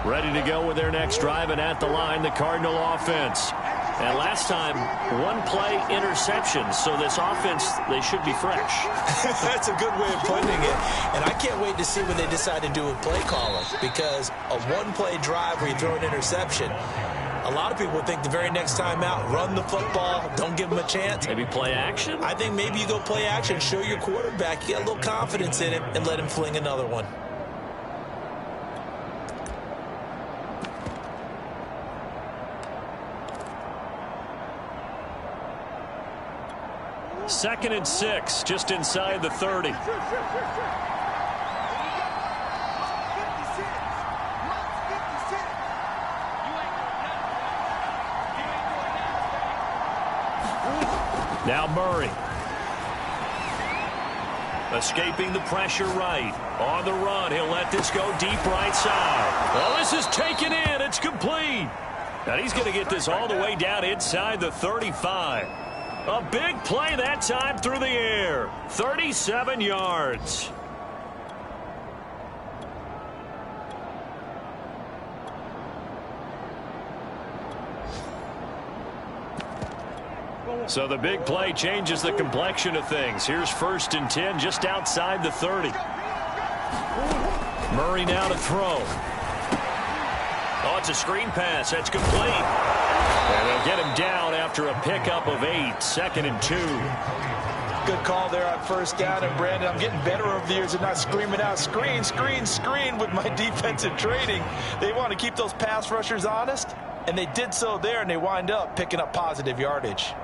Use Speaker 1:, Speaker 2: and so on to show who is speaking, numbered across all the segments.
Speaker 1: Ready to go with their next drive, and at the line, the Cardinal offense. And last time, one play interception, so this offense, they should be fresh.
Speaker 2: That's a good way of putting it. And I can't wait to see what they decide to do with play calling, because a one-play drive where you throw an interception, a lot of people think the very next time out, run the football, don't give them a chance.
Speaker 1: Maybe play action?
Speaker 2: I think maybe you go play action, show your quarterback, get a little confidence in him, and let him fling another one.
Speaker 1: Second and 6, just inside the 30. Now Murray. Escaping the pressure right. On the run, he'll let this go deep right side. Well, this is taken in. It's complete. And he's going to get this all the way down inside the 35. A big play that time through the air. 37 yards. So the big play changes the complexion of things. Here's 1st and 10 just outside the 30. Murray now to throw. Oh, it's a screen pass. That's complete. And they'll get him down after a pickup of 8. 2nd and 2.
Speaker 2: Good call there on 1st down. And, Brandon, I'm getting better over the years at not screaming out, screen, screen, screen with my defensive training. They want to keep those pass rushers honest, and they did so there, and they wind up picking up positive yardage.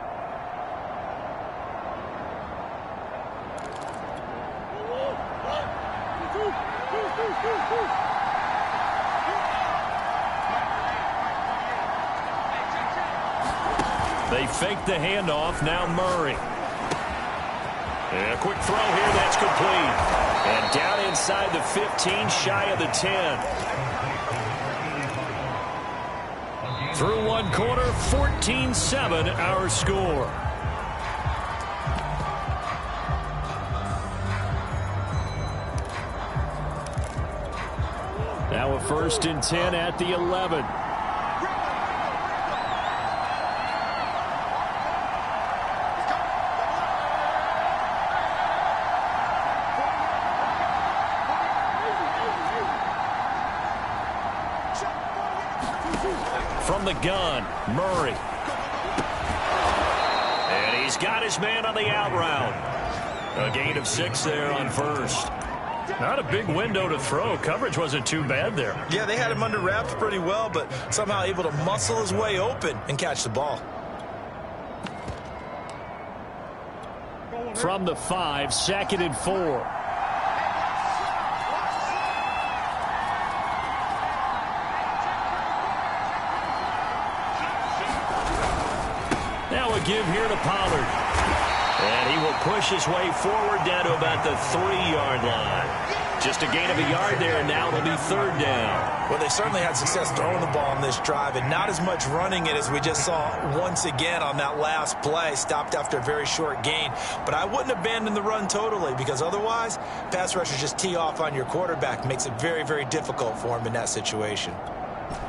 Speaker 1: They fake the handoff. Now Murray. And a quick throw here. That's complete. And down inside the 15, shy of the 10. Through one quarter, 14-7 our score. Now a 1st and 10 at the 11. From the gun, Murray. And he's got his man on the out route. A gain of 6 there on 1st. Not a big window to throw. Coverage wasn't too bad there.
Speaker 2: Yeah, they had him under wraps pretty well, but somehow able to muscle his way open and catch the ball.
Speaker 1: From the 5, 2nd and 4. Now a give here to Pollard. And he will push his way forward down to about the 3-yard line. Just a gain of a yard there, and now it'll be 3rd down.
Speaker 2: Well, they certainly had success throwing the ball on this drive, and not as much running it as we just saw once again on that last play. Stopped after a very short gain. But I wouldn't abandon the run totally, because otherwise, pass rushers just tee off on your quarterback. Makes it very, very difficult for him in that situation.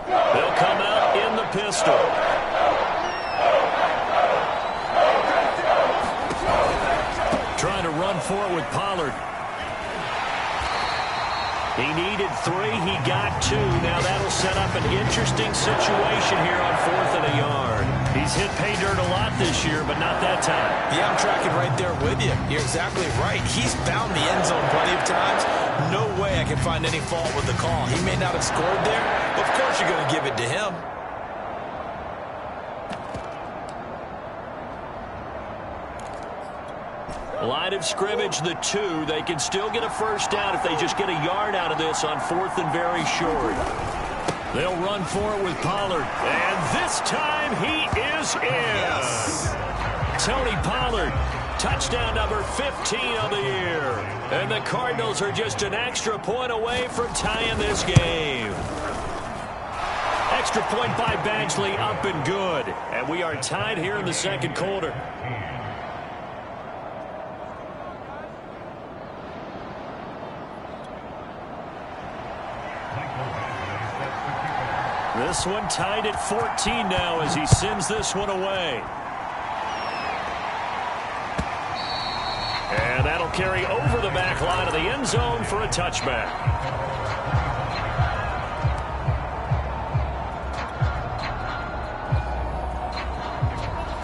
Speaker 1: They'll come out in the pistol. Trying to run for it with Pollard. He needed 3. He got 2. Now that'll set up an interesting situation here on 4th and a yard. He's hit pay dirt a lot this year, but not that time.
Speaker 2: Yeah, I'm tracking right there with you. You're exactly right. He's found the end zone plenty of times. No way I can find any fault with the call. He may not have scored there, but of course you're going to give it to him.
Speaker 1: Line of scrimmage, the 2. They can still get a 1st down if they just get a yard out of this on 4th and very short. They'll run for it with Pollard. And this time he is in.
Speaker 2: Yes.
Speaker 1: Tony Pollard, touchdown number 15 of the year. And the Cardinals are just an extra point away from tying this game. Extra point by Badgley, up and good. And we are tied here in the 2nd quarter. This one tied at 14 now as he sends this one away. And that'll carry over the back line of the end zone for a touchback.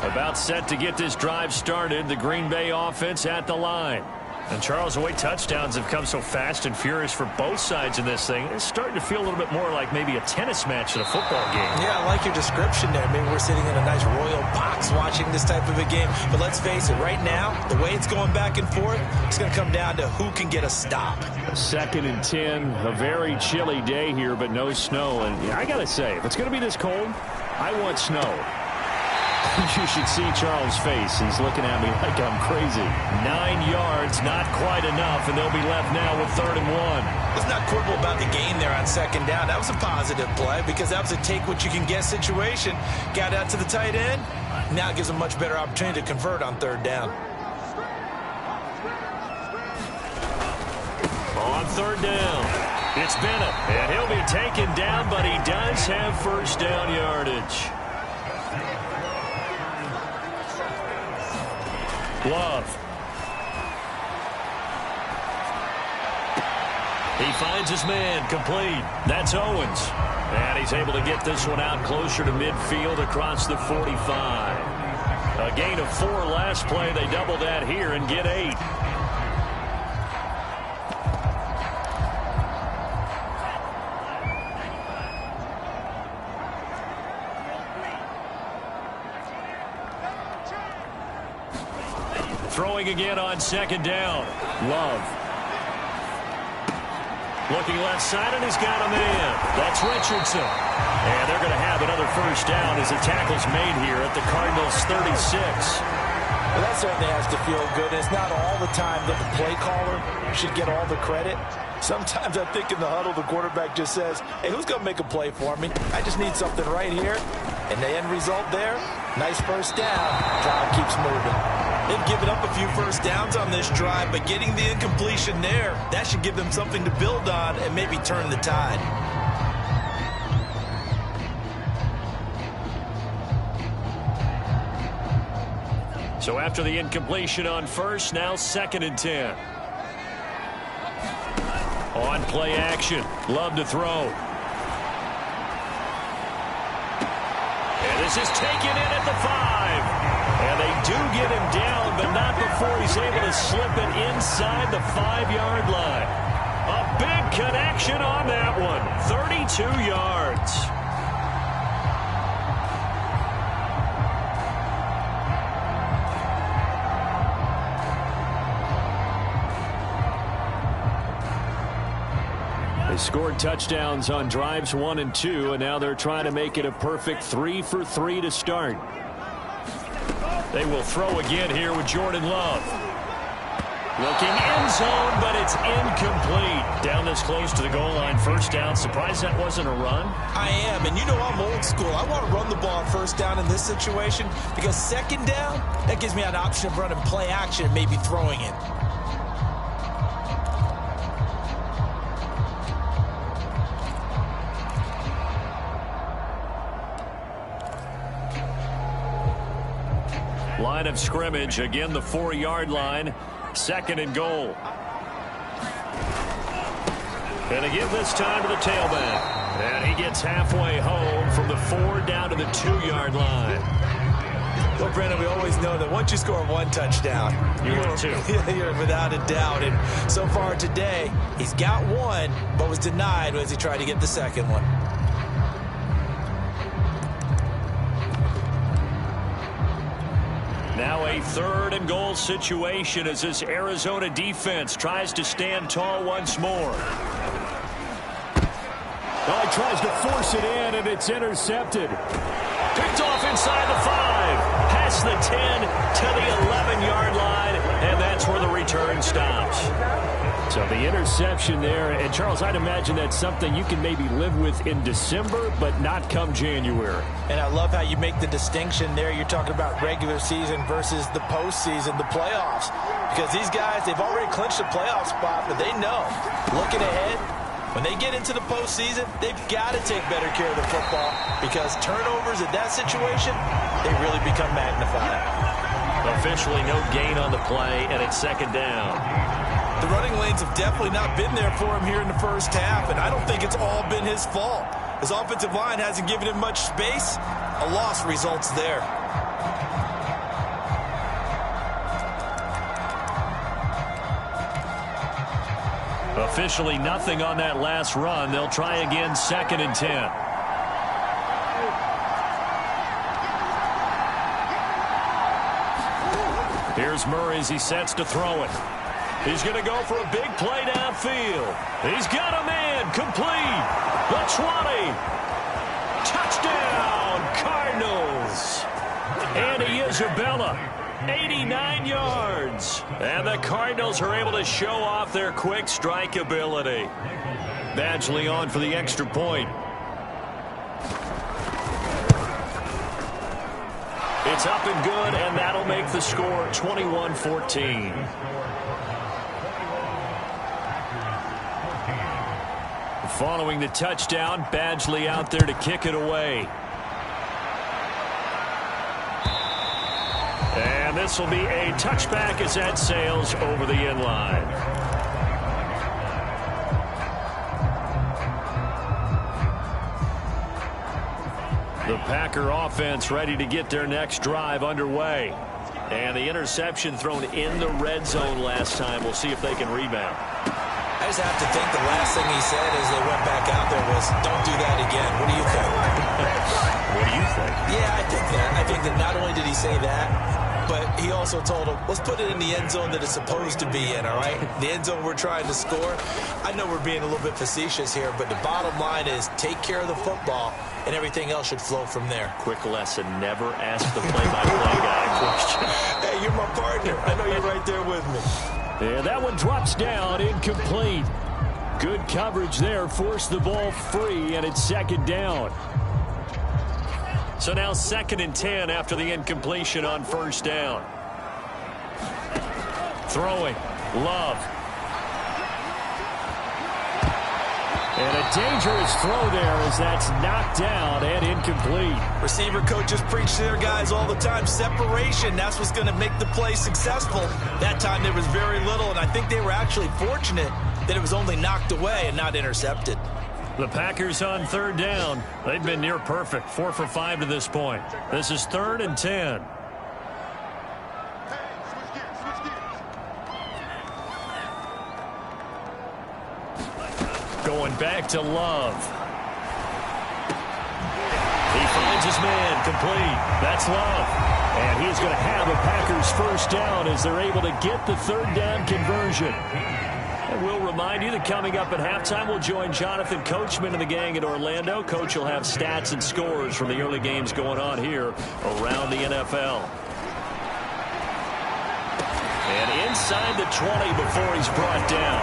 Speaker 1: About set to get this drive started, the Green Bay offense at the line. And Charles, the way touchdowns have come so fast and furious for both sides in this thing, it's starting to feel a little bit more like maybe a tennis match than a football game.
Speaker 2: Yeah, I like your description there. Maybe we're sitting in a nice royal box watching this type of a game. But let's face it, right now, the way it's going back and forth, it's going to come down to who can get a stop.
Speaker 1: 2nd and 10, a very chilly day here, but no snow. And I got to say, if it's going to be this cold, I want snow. You should see Charles' face. He's looking at me like I'm crazy. 9 yards, not quite enough, and they'll be left now with 3rd and 1.
Speaker 2: Let's not quibble about the gain there on 2nd down. That was a positive play because that was a take-what-you-can-get situation. Got out to the tight end. Now it gives a much better opportunity to convert on 3rd down.
Speaker 1: On 3rd down, it's Bennett, and he'll be taken down, but he does have 1st down yardage. Love. He finds his man, complete. That's Owens. And he's able to get this one out closer to midfield across the 45. A gain of 4 last play. They double that here and get 8. Throwing again on 2nd down. Love. Looking left side, and he's got a man. That's Richardson. And they're going to have another 1st down as the tackle's made here at the Cardinals' 36.
Speaker 2: Well, that certainly has to feel good. It's not all the time that the play caller should get all the credit. Sometimes I think in the huddle, the quarterback just says, hey, who's going to make a play for me? I just need something right here. And the end result there, nice 1st down. Drive keeps moving. They've given up a few 1st downs on this drive, but getting the incompletion there, that should give them something to build on and maybe turn the tide.
Speaker 1: So after the incompletion on 1st, now 2nd and 10. On play action, Love to throw. And this is taken in at the 5. And they do get him down, but not before he's able to slip it inside the 5-yard line. A big connection on that one. 32 yards. They scored touchdowns on drives 1 and 2, and now they're trying to make it a perfect 3 for 3 to start. They will throw again here with Jordan Love. Looking end zone, but it's incomplete. Down this close to the goal line, 1st down. Surprised that wasn't a run?
Speaker 2: I am, and you know I'm old school. I want to run the ball on 1st down in this situation because 2nd down, that gives me an option of running play action and maybe throwing it.
Speaker 1: Line of scrimmage, again the 4-yard line, 2nd and goal. And again this time to the tailback. And he gets halfway home from the 4 down to the 2-yard line.
Speaker 2: Well, Brandon, we always know that once you score 1 touchdown,
Speaker 1: you're 2.
Speaker 2: You're without a doubt. And so far today, he's got 1, but was denied as he tried to get the 2nd one.
Speaker 1: Now a 3rd and goal situation as this Arizona defense tries to stand tall once more. Oh, he tries to force it in, and it's intercepted. Picked off inside the 5. Past the 10 to the 11-yard line, and that's where the return stops. So the interception there, and Charles, I'd imagine that's something you can maybe live with in December, but not come January.
Speaker 2: And I love how you make the distinction there. You're talking about regular season versus the postseason, the playoffs. Because these guys, they've already clinched a playoff spot, but they know, looking ahead, When they get into the postseason, they've got to take better care of the football because turnovers in that situation, they really become magnified.
Speaker 1: Officially no gain on the play, and it's second down.
Speaker 2: The running lanes have definitely not been there for him here in the first half, and I don't think it's all been his fault. His offensive line hasn't given him much space. A loss results there.
Speaker 1: Officially nothing on that last run. They'll try again, 2nd and 10. Here's Murray as he sets to throw it. He's going to go for a big play downfield. He's got a man, complete. The 20. Touchdown, Cardinals. Andy Isabella, 89 yards. And the Cardinals are able to show off their quick strike ability. Badgley on for the extra point. It's up and good, and that'll make the score 21-14. Following the touchdown, Badgley out there to kick it away. And this will be a touchback as that sails over the end line. The Packer offense ready to get their next drive underway. And the interception thrown in the red zone last time. We'll see if they can rebound.
Speaker 2: I just have to think the last thing he said as they went back out there was, don't do that again. What do you think?
Speaker 1: What do you think?
Speaker 2: Yeah, I think that. I think that not only did he say that, but he also told him, let's put it in the end zone that it's supposed to be in, all right? The end zone we're trying to score. I know we're being a little bit facetious here, but the bottom line is take care of the football, and everything else should flow from there.
Speaker 1: Quick lesson, never ask the play-by-play guy a question.
Speaker 2: Hey, you're my partner. I know you're right there with me.
Speaker 1: Yeah, that one drops down, incomplete. Good coverage there, forced the ball free, and it's 2nd down. So now 2nd and 10 after the incompletion on 1st down. Throwing, Love. And a dangerous throw there as that's knocked down and incomplete.
Speaker 2: Receiver coaches preach to their guys all the time. Separation, that's what's going to make the play successful. That time there was very little, and I think they were actually fortunate that it was only knocked away and not intercepted.
Speaker 1: The Packers on 3rd down. They've been near perfect, 4 for 5 to this point. This is 3rd and 10. Going back to Love. He finds his man, complete. That's Love. And he's going to have a Packers 1st down as they're able to get the 3rd down conversion. And we'll remind you that coming up at halftime, we'll join Jonathan Coachman and the gang at Orlando. Coach will have stats and scores from the early games going on here around the NFL. And inside the 20 before he's brought down.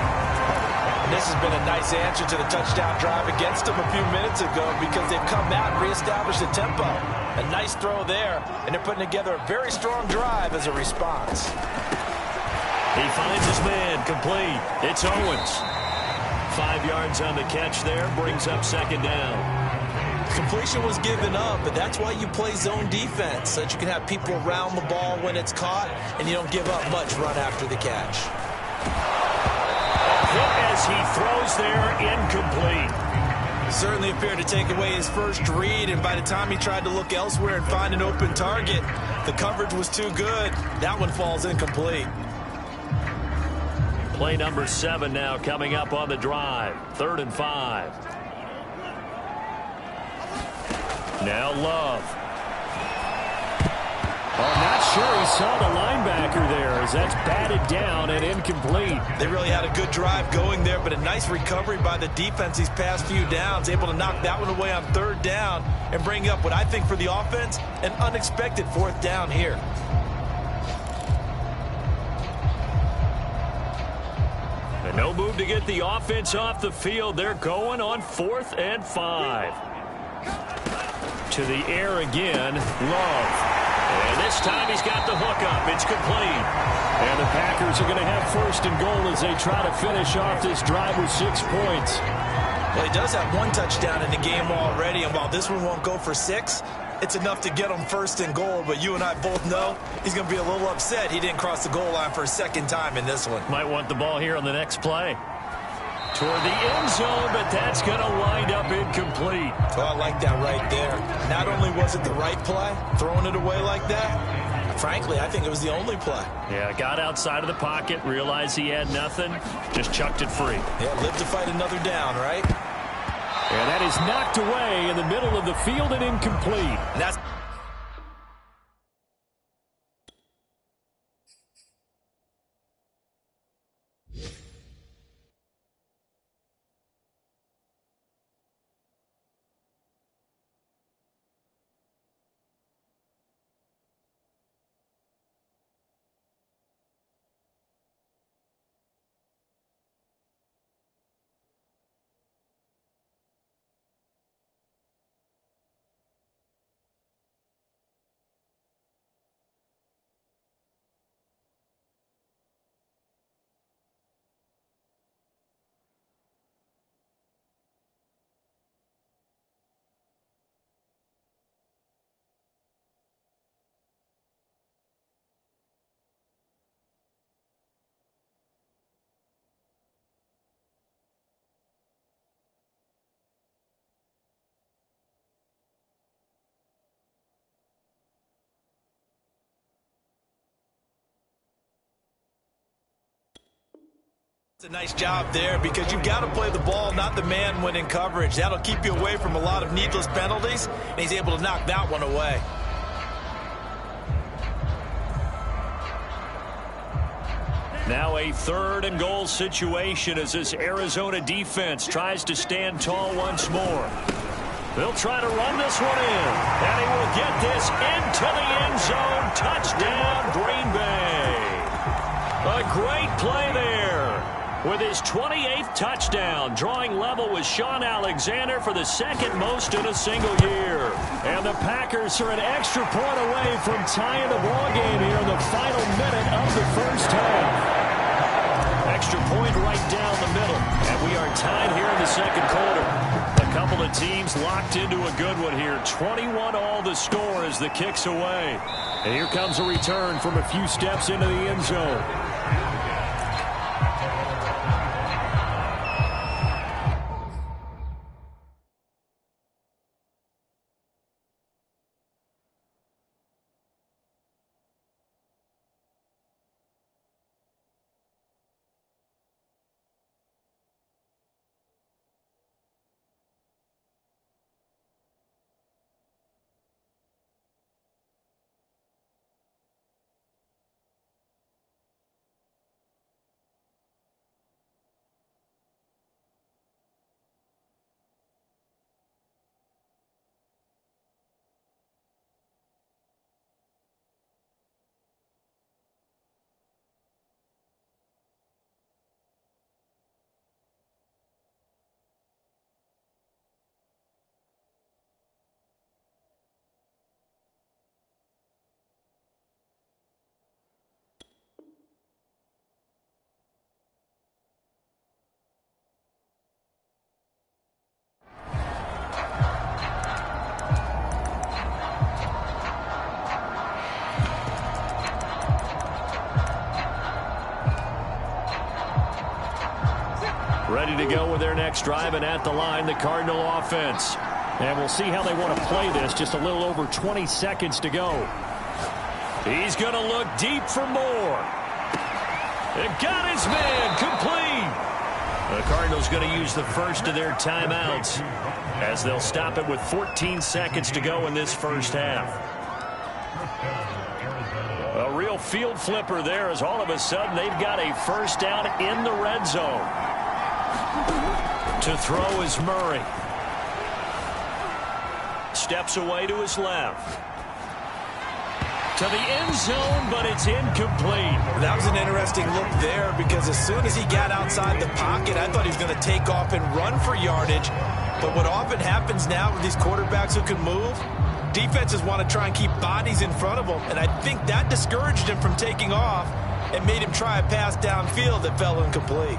Speaker 2: And this has been a nice answer to the touchdown drive against them a few minutes ago because they've come out and reestablished the tempo. A nice throw there, and they're putting together a very strong drive as a response.
Speaker 1: He finds his man, complete. It's Owens. 5 yards on the catch there, brings up 2nd down.
Speaker 2: Completion was given up, but that's why you play zone defense, so that you can have people around the ball when it's caught, and you don't give up much run after the catch.
Speaker 1: Hit as he throws there, incomplete.
Speaker 2: Certainly appeared to take away his first read, and by the time he tried to look elsewhere and find an open target, the coverage was too good. That one falls incomplete.
Speaker 1: Play number 7 now coming up on the drive. 3rd and 5. Now Love. I'm not sure he saw the linebacker there as that's batted down and incomplete.
Speaker 2: They really had a good drive going there, but a nice recovery by the defense these past few downs, able to knock that one away on 3rd down and bring up what I think for the offense, an unexpected 4th down here.
Speaker 1: And no move to get the offense off the field. They're going on 4th and 5. To the air again, Love. And This time he's got the hookup. It's complete.
Speaker 3: And the Packers are going to have first and goal as they try to finish off this drive with 6 points.
Speaker 2: Well, he does have 1 touchdown in the game already, and while this one won't go for 6, it's enough to get him first and goal. But you and I both know he's going to be a little upset he didn't cross the goal line for a second time in this one.
Speaker 1: Might want the ball here on the next play. Toward the end zone, but that's going to wind up incomplete.
Speaker 2: Oh, I like that right there. Not only was it the right play, throwing it away like that, frankly, I think it was the only play.
Speaker 1: Yeah, got outside of the pocket, realized he had nothing, just chucked it free.
Speaker 2: Yeah, live to fight another down, right?
Speaker 3: And that is knocked away in the middle of the field and incomplete.
Speaker 2: And that's a nice job there because you've got to play the ball, not the man when in coverage. That'll keep you away from a lot of needless penalties, and he's able to knock that one away.
Speaker 1: Now a 3rd and goal situation as this Arizona defense tries to stand tall once more. They'll try to run this one in, and he will get this into the end zone. Touchdown, Green Bay. A great play there. With his 28th touchdown, drawing level with Sean Alexander for the 2nd most in a single year. And the Packers are an extra point away from tying the ball game here in the final minute of the first half. Extra point right down the middle, and we are tied here in the 2nd quarter. A couple of teams locked into a good one here. 21 all the score as the kick's away. And here comes a return from a few steps into the end zone. Ready to go with their next drive, and at the line, the Cardinal offense. And we'll see how they want to play this. Just a little over 20 seconds to go. He's going to look deep for more. And got his man complete. The Cardinals going to use the first of their timeouts as they'll stop it with 14 seconds to go in this first half. A real field flipper there as all of a sudden they've got a first down in the red zone. To throw is Murray. Steps away to his left. To the end zone, but it's incomplete.
Speaker 2: That was an interesting look there because as soon as he got outside the pocket, I thought he was going to take off and run for yardage. But what often happens now with these quarterbacks who can move, Defenses want to try and keep bodies in front of them, and I think that discouraged him from taking off and made him try a pass downfield that fell incomplete.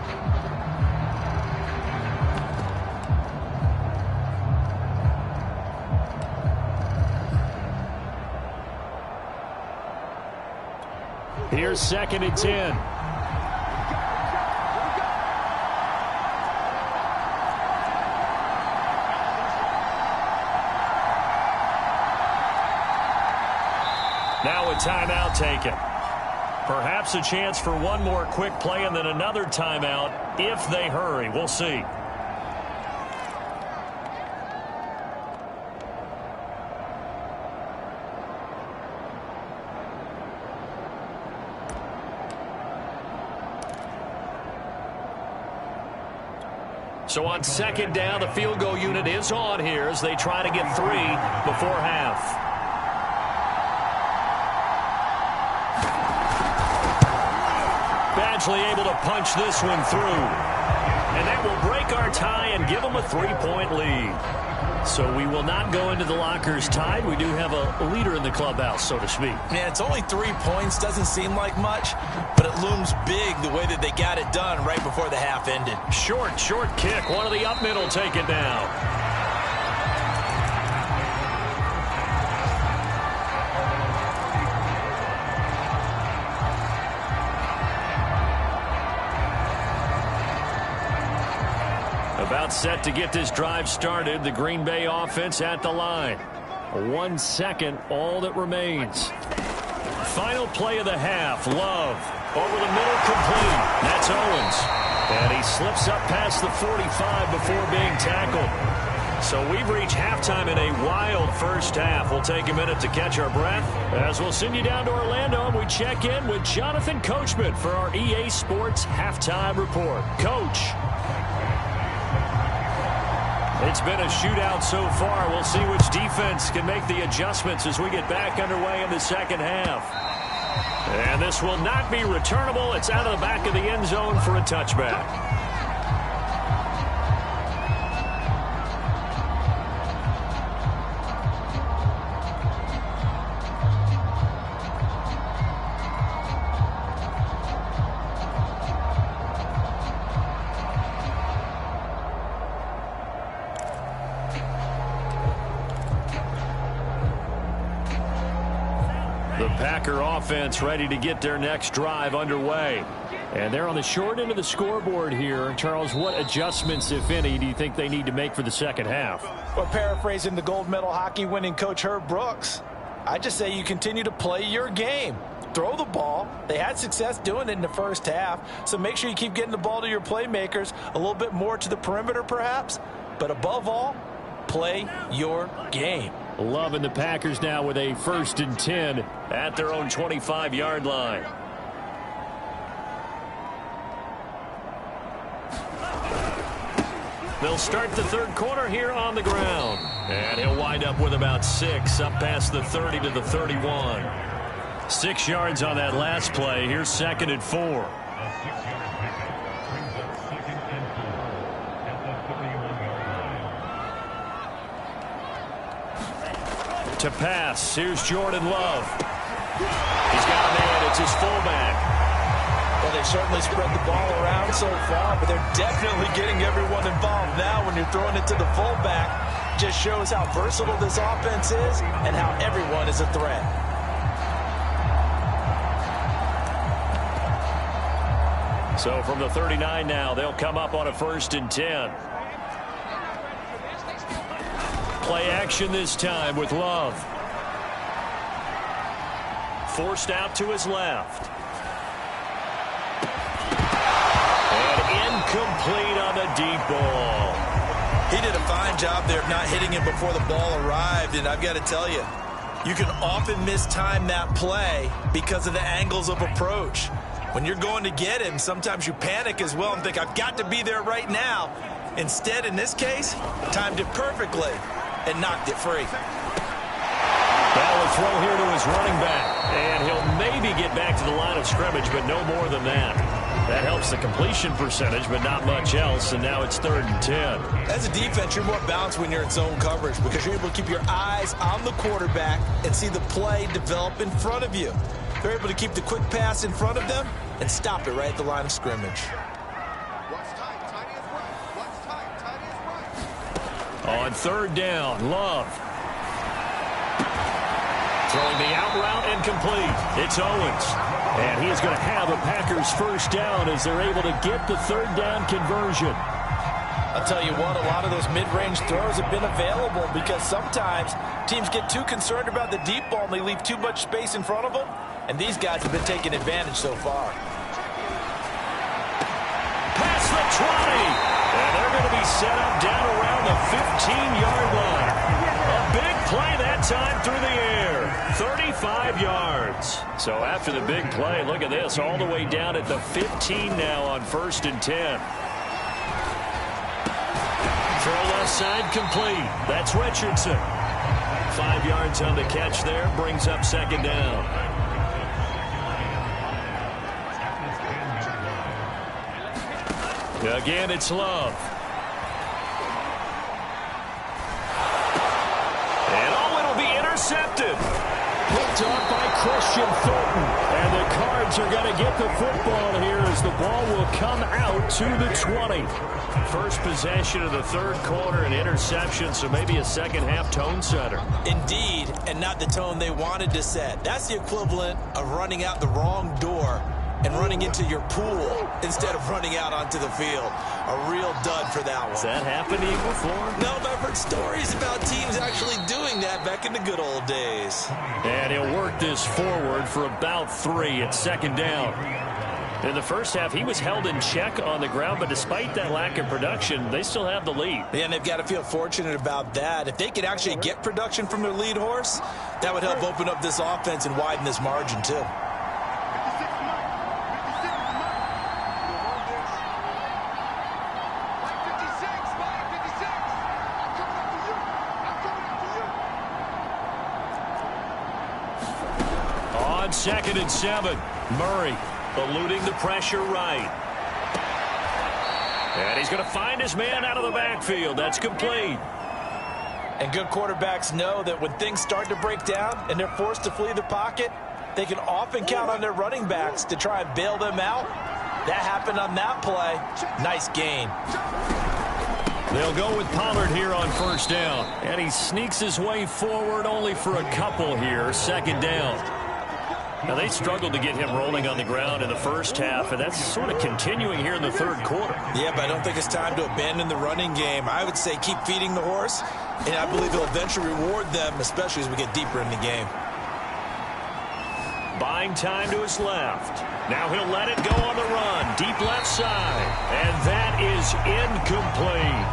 Speaker 3: Here's 2nd and 10.
Speaker 1: Now a timeout taken. Perhaps a chance for one more quick play and then another timeout if they hurry. We'll see. So on 2nd down, the field goal unit is on here as they try to get 3 before half. Badgley able to punch this one through. And that will break our tie and give them a 3-point lead. So we will not go into the lockers tied. We do have a leader in the clubhouse, so to speak.
Speaker 2: Man, it's only 3 points. Doesn't seem like much, but it looms big the way that they got it done right before the half ended.
Speaker 1: Short kick. One of the up middle take it down. About set to get this drive started. The Green Bay offense at the line. 1 second, all that remains. Final play of the half. Love over the middle, complete. That's Owens. And he slips up past the 45 before being tackled. So we've reached halftime in a wild first half. We'll take a minute to catch our breath as we'll send you down to Orlando and we check in with Jonathan Coachman for our EA Sports Halftime Report. Coach. It's been a shootout so far. We'll see which defense can make the adjustments as we get back underway in the second half. And this will not be returnable. It's out of the back of the end zone for a touchback. Packer offense ready to get their next drive underway. And they're on the short end of the scoreboard here. Charles, what adjustments, if any, do you think they need to make for the second half?
Speaker 2: Well, paraphrasing the gold medal hockey winning coach Herb Brooks, I just say you continue to play your game. Throw the ball. They had success doing it in the first half, so make sure you keep getting the ball to your playmakers, a little bit more to the perimeter perhaps, but above all, play your game.
Speaker 3: Loving the Packers now with a 1st and 10
Speaker 1: at their own 25-yard line. They'll start the third quarter here on the ground. And he'll wind up with about 6 up past the 30 to the 31. 6 yards on that last play. Here's 2nd and 4. To pass. Here's Jordan Love. He's got a man. It's his fullback.
Speaker 2: Well, they've certainly spread the ball around so far, but they're definitely getting everyone involved now when you're throwing it to the fullback. Just shows how versatile this offense is and how everyone is a threat.
Speaker 1: So from the 39 now, they'll come up on a 1st and 10. Play action this time with Love. Forced out to his left. And incomplete on the deep ball.
Speaker 2: He did a fine job there of not hitting him before the ball arrived, and I've got to tell you, you can often mistime that play because of the angles of approach. When you're going to get him, sometimes you panic as well and think, I've got to be there right now. Instead, in this case, timed it perfectly and knocked it free.
Speaker 1: Ball will throw here to his running back. And he'll maybe get back to the line of scrimmage, but no more than that.
Speaker 3: That helps the completion percentage, but not much else, and now it's 3rd and 10.
Speaker 2: As a defense, you're more balanced when you're in zone coverage because you're able to keep your eyes on the quarterback and see the play develop in front of you. They're able to keep the quick pass in front of them and stop it right at the line of scrimmage.
Speaker 3: On 3rd down, Love. Throwing the out route incomplete. It's Owens. And he is going to have a Packers first down as they're able to get the 3rd down conversion.
Speaker 2: I'll tell you what, a lot of those mid-range throws have been available because sometimes teams get too concerned about the deep ball and they leave too much space in front of them. And these guys have been taking advantage so far.
Speaker 1: Past the 20. And they're going to be set up down around the 15-yard line. A big play that time through the air. 35 yards. So after the big play, look at this, all the way down at the 15 now on 1st and 10. Throw left side complete. That's Richardson. 5 yards on the catch there, brings up 2nd down. Again, it's Love. And it'll be intercepted.
Speaker 3: Picked off by Christian Fulton. And the Cards are going to get the football here as the ball will come out to the 20.
Speaker 1: First possession of the 3rd quarter, an interception, so maybe a second-half tone setter.
Speaker 2: Indeed, and not the tone they wanted to set. That's the equivalent of running out the wrong door and running into your pool instead of running out onto the field. A real dud for that one.
Speaker 1: Has that happened to you before?
Speaker 2: No, but I've heard stories about teams actually doing that back in the good old days.
Speaker 3: And he'll work this forward for about 3 at 2nd down.
Speaker 1: In the first half, he was held in check on the ground, but despite that lack of production, they still have the lead.
Speaker 2: Yeah, and they've got to feel fortunate about that. If they could actually get production from their lead horse, that would help open up this offense and widen this margin, too.
Speaker 1: On 2nd and 7, Murray eluding the pressure right. And he's going to find his man out of the backfield. That's complete.
Speaker 2: And good quarterbacks know that when things start to break down and they're forced to flee the pocket, they can often count on their running backs to try and bail them out. That happened on that play. Nice gain.
Speaker 3: They'll go with Pollard here on 1st down. And he sneaks his way forward only for a couple here. 2nd down. Now, they struggled to get him rolling on the ground in the first half, and that's sort of continuing here in the 3rd quarter.
Speaker 2: Yeah, but I don't think it's time to abandon the running game. I would say keep feeding the horse, and I believe he'll eventually reward them, especially as we get deeper in the game.
Speaker 1: Buying time to his left. Now he'll let it go on the run. Deep left side. And that is incomplete.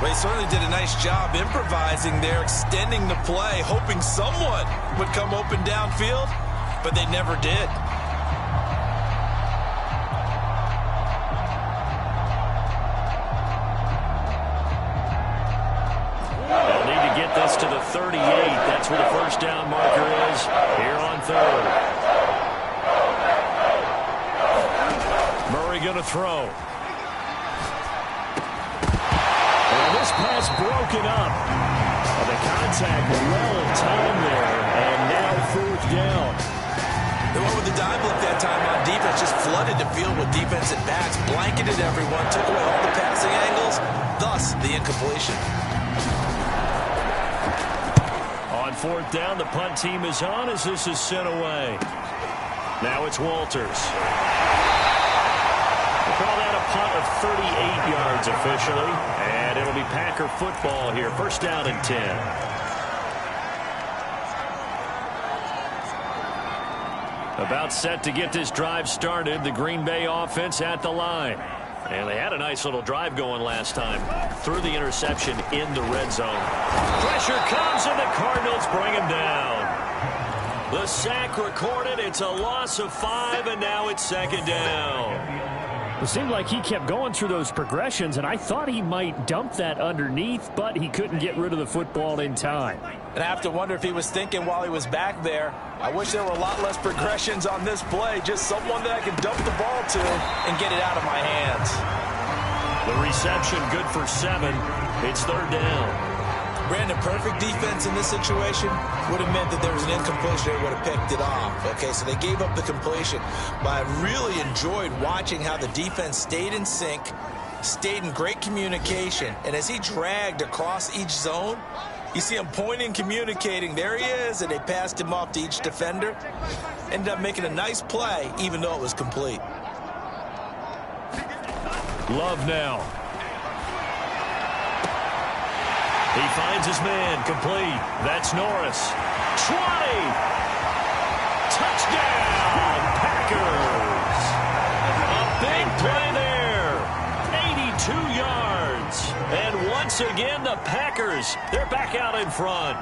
Speaker 2: Well, he certainly did a nice job improvising there, extending the play, hoping someone would come open downfield. But they never did.
Speaker 1: They'll need to get this to the 38. That's where the 1st down marker is here on 3rd. Murray going to throw.
Speaker 3: And this pass broken up. The contact well timed there. And now 4th down.
Speaker 2: They went with the dive look that time on defense, just flooded the field with defensive backs, blanketed everyone, took away all the passing angles, thus the incompletion.
Speaker 1: On 4th down, the punt team is on as this is sent away. Now it's Walters. We'll call that a punt of 38 yards officially, and it'll be Packer football here. 1st down and 10. About set to get this drive started. The Green Bay offense at the line. And they had a nice little drive going last time. Threw the interception in the red zone. Pressure comes and the Cardinals bring him down. The sack recorded. It's a loss of 5 and now it's 2nd down.
Speaker 3: It seemed like he kept going through those progressions, and I thought he might dump that underneath, but he couldn't get rid of the football in time.
Speaker 2: And I have to wonder if he was thinking while he was back there, I wish there were a lot less progressions on this play, just someone that I can dump the ball to and get it out of my hands.
Speaker 1: The reception good for 7. It's third down.
Speaker 2: Brandon, perfect defense in this situation would have meant that there was an incompletion. They would have picked it off. Okay, so they gave up the completion. But I really enjoyed watching how the defense stayed in sync, stayed in great communication. And as he dragged across each zone, you see him pointing, communicating. There he is, and they passed him off to each defender. Ended up making a nice play, even though it was complete.
Speaker 1: Love now. He finds his man, complete. That's Norris. 20. Touchdown, Packers. A big play there. 82 yards. And once again, the Packers, they're back out in front.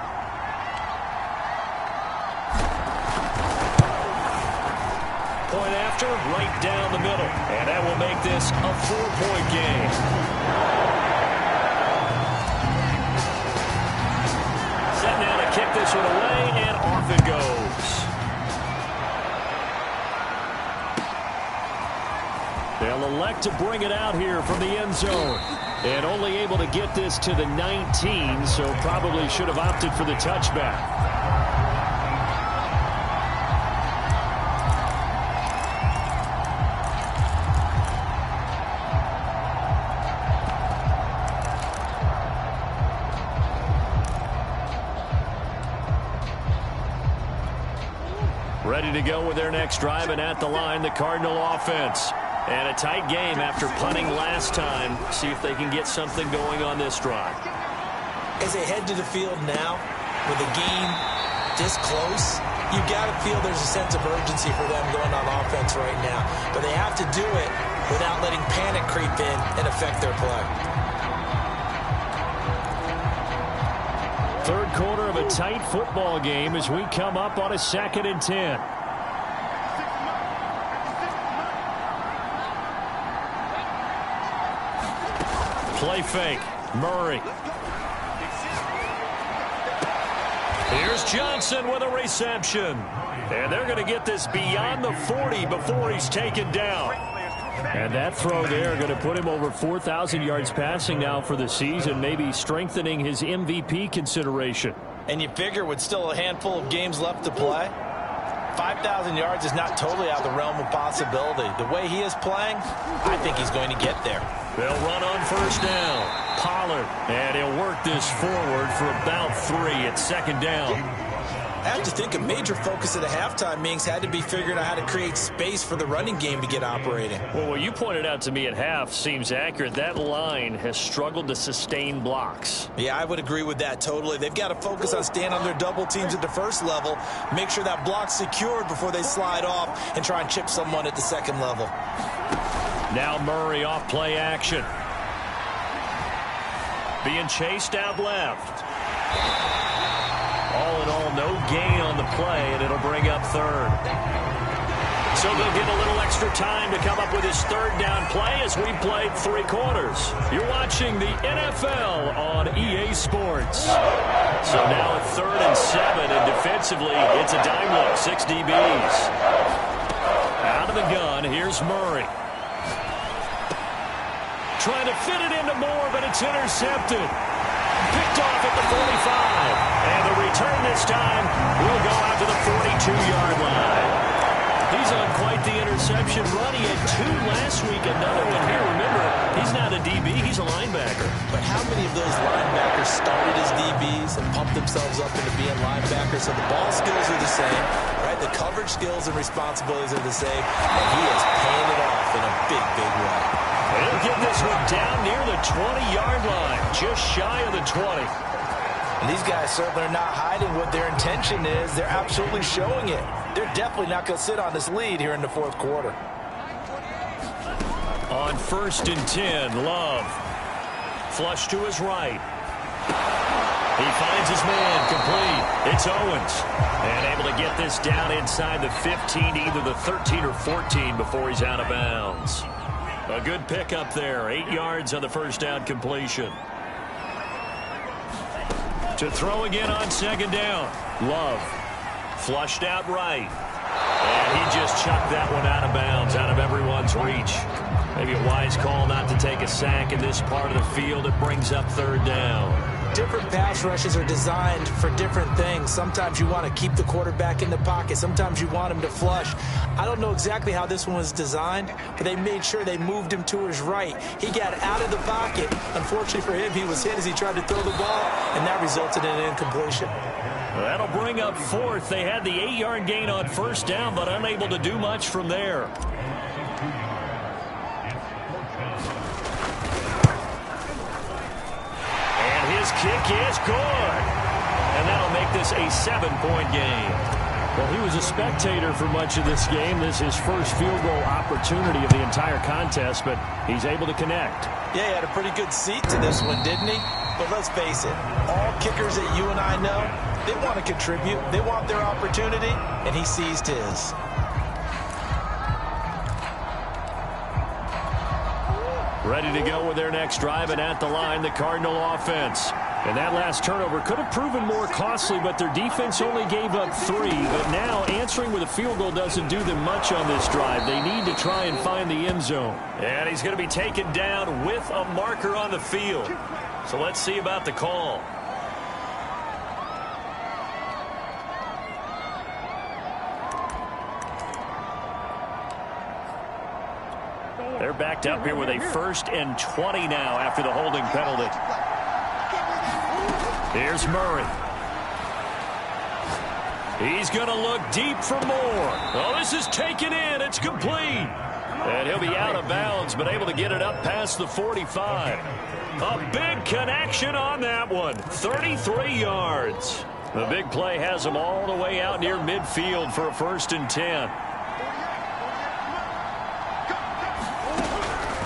Speaker 1: Point after, right down the middle. And that will make this a 4-point game. Now to kick this one away, and off it goes. They'll elect to bring it out here from the end zone. And only able to get this to the 19, so probably should have opted for the touchback. Ready to go with their next drive, and at the line, the Cardinal offense. And a tight game after punting last time. See if they can get something going on this drive.
Speaker 2: As they head to the field now, with the game this close, you got to feel there's a sense of urgency for them going on offense right now. But they have to do it without letting panic creep in and affect their play.
Speaker 3: Third quarter of a tight football game as we come up on a 2nd and 10. Play fake. Murray. Here's Johnson with a reception. And they're going to get this beyond the 40 before he's taken down. And that throw there going to put him over 4,000 yards passing now for the season, maybe strengthening his MVP consideration.
Speaker 2: And you figure with still a handful of games left to play, 5,000 yards is not totally out of the realm of possibility. The way he is playing, I think he's going to get there.
Speaker 1: They'll run on first down. Pollard. And he'll work this forward for about 3 at 2nd down.
Speaker 2: I have to think a major focus at a halftime meetings had to be figuring out how to create space for the running game to get operating.
Speaker 3: Well, what you pointed out to me at half seems accurate. That line has struggled to sustain blocks.
Speaker 2: Yeah, I would agree with that totally. They've got to focus on staying on their double teams at the first level, make sure that block's secured before they slide off and try and chip someone at the second level.
Speaker 3: Now Murray off play action. Being chased out left. All in all, no gain on the play, and it'll bring up 3rd. So they'll get a little extra time to come up with his 3rd down play as we played 3 quarters. You're watching the NFL on EA Sports. So now at 3rd and 7, and defensively, it's a dime look, 6 DBs. Out of the gun, here's Murray. Trying to fit it into Moore, but it's intercepted. Picked off at the 45. And the return this time will go out to the 42-yard line. He's on quite the interception run. He had 2 last week, another one here. Remember, he's not a DB, he's a linebacker.
Speaker 2: But how many of those linebackers started as DBs and pumped themselves up into being linebackers? So the ball skills are the same, right? The coverage skills and responsibilities are the same. And he is paying it off in a big, big way.
Speaker 1: He'll get this one down near the 20-yard line, just shy of the 20.
Speaker 2: And these guys certainly are not hiding what their intention is. They're absolutely showing it. They're definitely not going to sit on this lead here in the 4th quarter.
Speaker 1: On 1st and 10, Love. Flush to his right. He finds his man, complete. It's Owens. And able to get this down inside the 15, either the 13 or 14 before he's out of bounds. A good pickup there. 8 yards on the first down completion. To throw again on second down. Love. Flushed out right. And he just chucked that one out of bounds, out of everyone's reach. Maybe a wise call not to take a sack in this part of the field. It brings up third down.
Speaker 2: Different pass rushes are designed for different things. Sometimes you want to keep the quarterback in the pocket. Sometimes you want him to flush. I don't know exactly how this one was designed, but they made sure they moved him to his right. He got out of the pocket. Unfortunately for him, he was hit as he tried to throw the ball, and that resulted in an incompletion.
Speaker 1: That'll bring up fourth. They had the 8-yard gain on first down, but unable to do much from there. His kick is good. And that'll make this a 7-point game.
Speaker 3: Well, he was a spectator for much of this game. This is his first field goal opportunity of the entire contest, but he's able to connect.
Speaker 2: Yeah, he had a pretty good seat to this one, didn't he? But let's face it, all kickers that you and I know, they want to contribute. They want their opportunity, and he seized his.
Speaker 1: Ready to go with their next drive, and at the line, the Cardinal offense.
Speaker 3: And that last turnover could have proven more costly, but their defense only gave up 3. But now answering with a field goal doesn't do them much on this drive. They need to try and find the end zone.
Speaker 1: And he's going to be taken down with a marker on the field. So let's see about the call. They're backed up here with a 1st and 20 now after the holding penalty. Here's Murray. He's going to look deep for more. Oh, this is taken in. It's complete. And he'll be out of bounds, but able to get it up past the 45. A big connection on that one. 33 yards. The big play has him all the way out near midfield for a 1st and 10.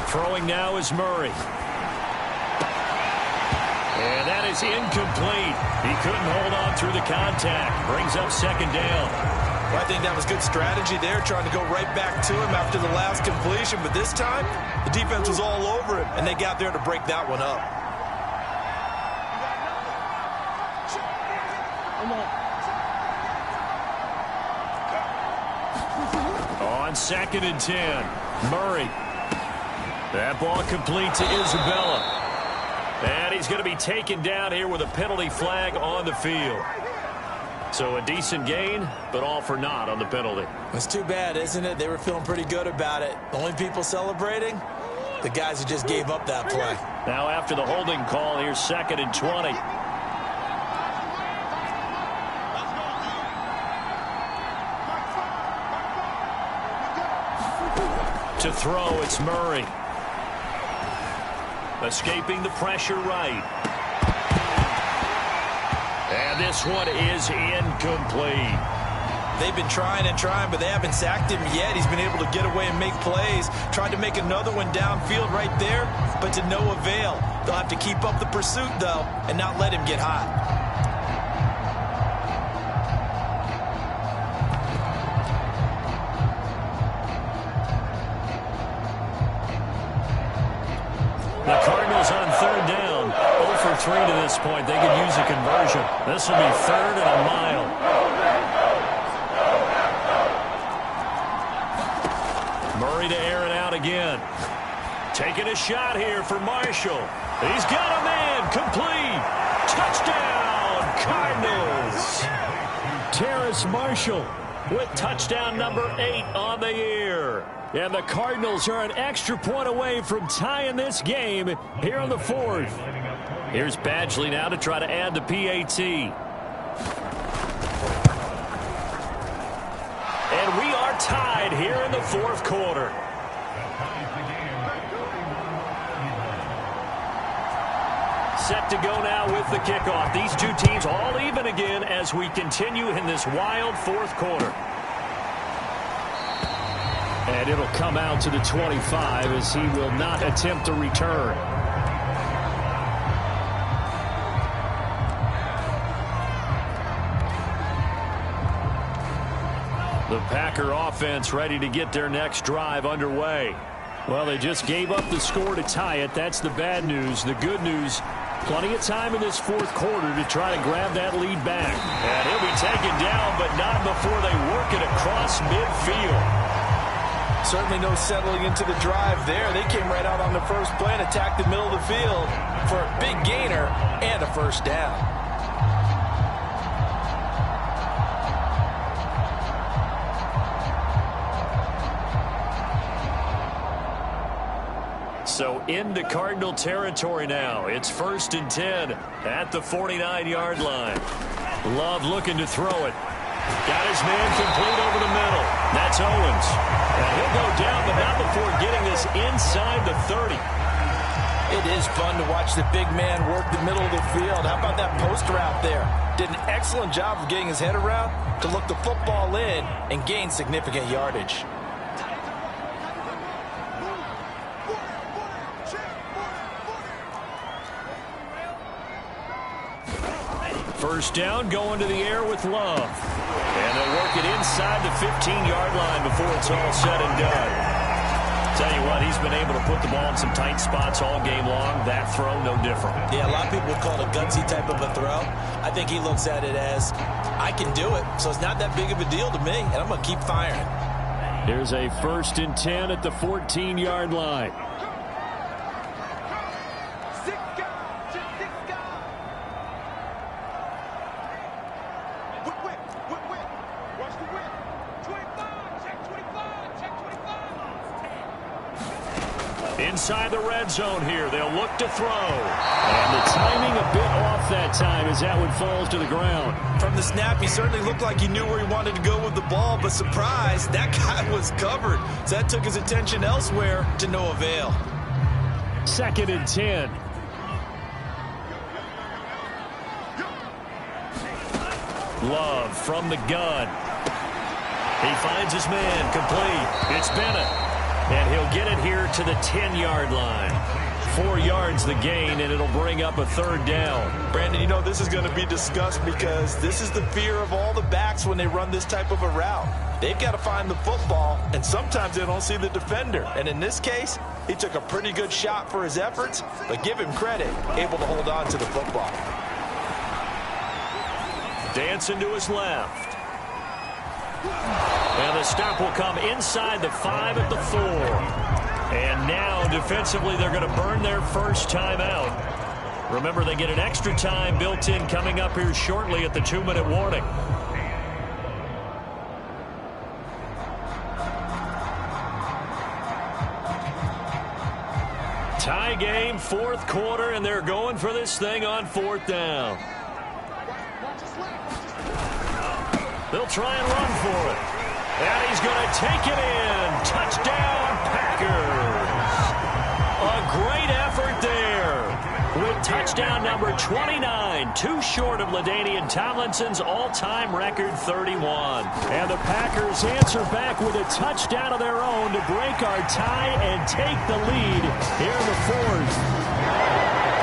Speaker 1: Throwing now is Murray. And that is incomplete. He couldn't hold on through the contact. Brings up second down.
Speaker 2: Well, I think that was good strategy there, trying to go right back to him after the last completion. But this time, the defense was all over him, and they got there to break that one up.
Speaker 1: On 2nd and 10, Murray. That ball complete to Isabella. And he's going to be taken down here with a penalty flag on the field. So a decent gain, but all for naught on the penalty.
Speaker 2: It's too bad, isn't it? They were feeling pretty good about it. The only people celebrating, the guys who just gave up that play.
Speaker 1: Now after the holding call, here's 2nd and 20. To throw, it's Murray. Escaping the pressure right. And this one is incomplete.
Speaker 2: They've been trying and trying, but they haven't sacked him yet. He's been able to get away and make plays. Tried to make another one downfield right there, but to no avail. They'll have to keep up the pursuit, though, and not let him get hot.
Speaker 1: The Cardinals on 3rd down. 0 for 3 to this point. They could use a conversion. This will be 3rd and a mile. Murray to air it out again. Taking a shot here for Marshall. He's got a man. Complete. Touchdown, Cardinals.
Speaker 3: Terrace Marshall
Speaker 1: with touchdown number 8 on the year.
Speaker 3: And the Cardinals are an extra point away from tying this game here on the 4th.
Speaker 1: Here's Badgley now to try to add the PAT. And we are tied here in the 4th quarter. Set to go now with the kickoff. These two teams all even again as we continue in this wild 4th quarter.
Speaker 3: And it'll come out to the 25 as he will not attempt to return. The
Speaker 1: Packer offense ready to get their next drive underway.
Speaker 3: Well, they just gave up the score to tie it. That's the bad news. The good news, plenty of time in this fourth quarter to try to grab that lead back. And he'll be taken down, but not before they work it across midfield.
Speaker 2: Certainly no settling into the drive there. They came right out on the first play and attacked the middle of the field for a big gainer and a first down.
Speaker 3: So into Cardinal territory now. It's 1st and 10 at the 49-yard line. Love looking to throw it. Got his man complete over the middle. That's Owens. And he'll go down, but not before getting this inside the 30.
Speaker 2: It is fun to watch the big man work the middle of the field. How about that post route there? Did an excellent job of getting his head around to look the football in and gain significant yardage.
Speaker 3: First down, going to the air with Love. And they'll work it inside the 15-yard line before it's all said and done. Tell you what, he's been able to put the ball in some tight spots all game long. That throw, no different.
Speaker 2: Yeah, a lot of people would call it a gutsy type of a throw. I think he looks at it as, I can do it, so it's not that big of a deal to me, and I'm going to keep firing.
Speaker 3: Here's a 1st and 10 at the 14-yard line. Inside the red zone here. They'll look to throw. And the timing a bit off that time as that one falls to the ground.
Speaker 2: From the snap, he certainly looked like he knew where he wanted to go with the ball, but surprise, that guy was covered. So that took his attention elsewhere to no avail.
Speaker 3: 2nd and 10. Love from the gun. He finds his man complete. It's Bennett. And he'll get it here to the 10-yard line. 4 yards the gain, and it'll bring up a 3rd down.
Speaker 2: Brandon, you know, this is going to be discussed because this is the fear of all the backs when they run this type of a route. They've got to find the football, and sometimes they don't see the defender. And in this case, he took a pretty good shot for his efforts, but give him credit, able to hold on to the football.
Speaker 3: Dancing to his left. And the stop will come inside the 5 at the 4. And now, defensively, they're going to burn their first time out. Remember, they get an extra time built in coming up here shortly at the 2-minute warning. Tie game, 4th quarter, and they're going for this thing on 4th down. They'll try and run for it. And he's going to take it in. Touchdown, Packers. A great effort there with touchdown number 29. Too short of LaDainian Tomlinson's all-time record 31. And the Packers answer back with a touchdown of their own to break our tie and take the lead here in the 4th.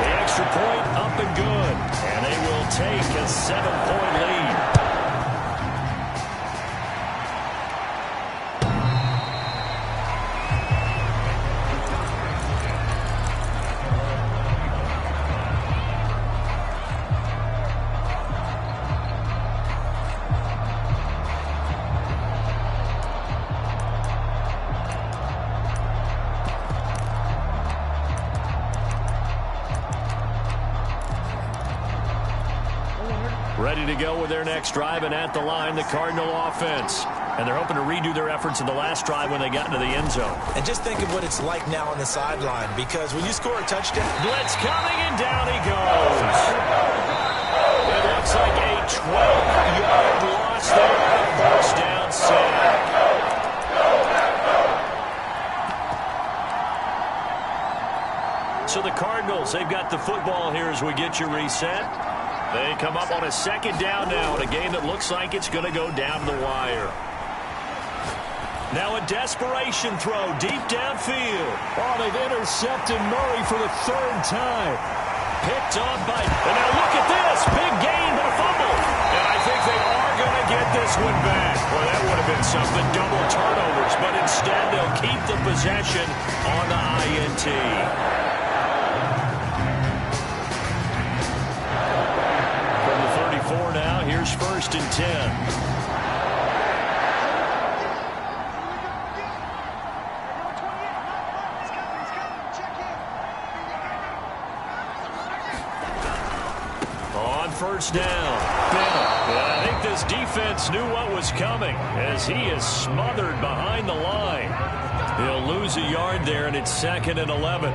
Speaker 3: The extra point up and good. And they will take a 7-point lead. Ready to go with their next drive, and at the line, the Cardinal offense. And they're hoping to redo their efforts in the last drive when they got into the end zone.
Speaker 2: And just think of what it's like now on the sideline, because when you score a touchdown...
Speaker 3: Blitz coming, and down he goes. It looks like a 12-yard loss there. First down sack. So the Cardinals, they've got the football here as we get you reset. They come up on a 2nd down now in a game that looks like it's going to go down the wire. Now a desperation throw deep downfield. Oh, they've intercepted Murray for the 3rd time. Picked off by... And now look at this. Big gain, but a fumble. And I think they are going to
Speaker 1: get this one back. Well, that would have been something. Double turnovers, but instead they'll keep the possession on the INT. From the 34 now, here's 1st and 10. First down. I think this defense knew what was coming as he is smothered behind the line. He'll lose a yard there, and it's 2nd and 11.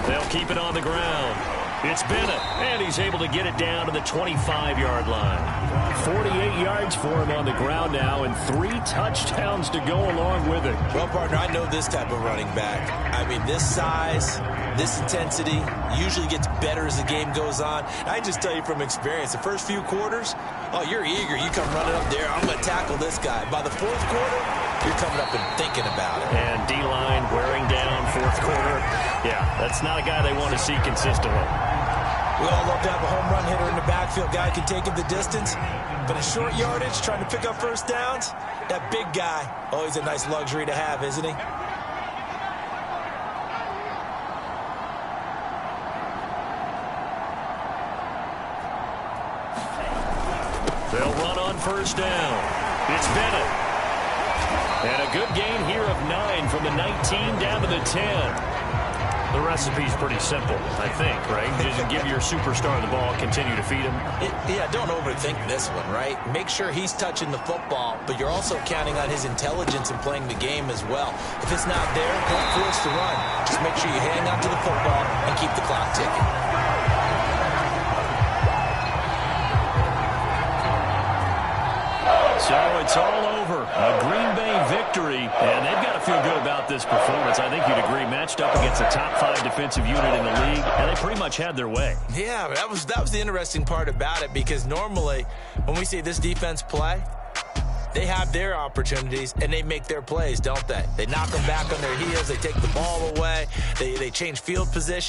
Speaker 1: They'll keep it on the ground. It's Bennett, and he's able to get it down to the 25-yard line. 48 yards for him on the ground now, and 3 touchdowns to go along with it.
Speaker 2: Well, partner, I know this type of running back. I mean, this size, this intensity usually gets better as the game goes on. I just tell you from experience, the first few quarters, oh, you're eager. You come running up there, I'm going to tackle this guy. By the 4th quarter, you're coming up and thinking about it.
Speaker 3: And D-line wearing down 4th quarter. Yeah, that's not a guy they want to see consistently.
Speaker 2: We all love to have a home run hitter in the backfield. Guy can take it the distance. But in short yardage, trying to pick up first downs, that big guy, always a nice luxury to have, isn't he?
Speaker 1: They'll run on first down. It's Bennett. And a good gain here of 9 from the 19 down to the 10. The recipe's pretty simple, I think, right? Just give your superstar the ball, continue to feed him.
Speaker 2: Yeah, don't overthink this one, right? Make sure he's touching the football, but you're also counting on his intelligence in playing the game as well. If it's not there, don't force the run. Just make sure you hang on to the football and keep the clock ticking.
Speaker 1: So it's all over. A Green Bay victory, and they've got to feel good about this performance. I think you'd agree, matched up against a top 5 defensive unit in the league, and they pretty much had their way.
Speaker 2: Yeah, that was the interesting part about it, because normally when we see this defense play, they have their opportunities, and they make their plays, don't they? They knock them back on their heels. They take the ball away. They change field position.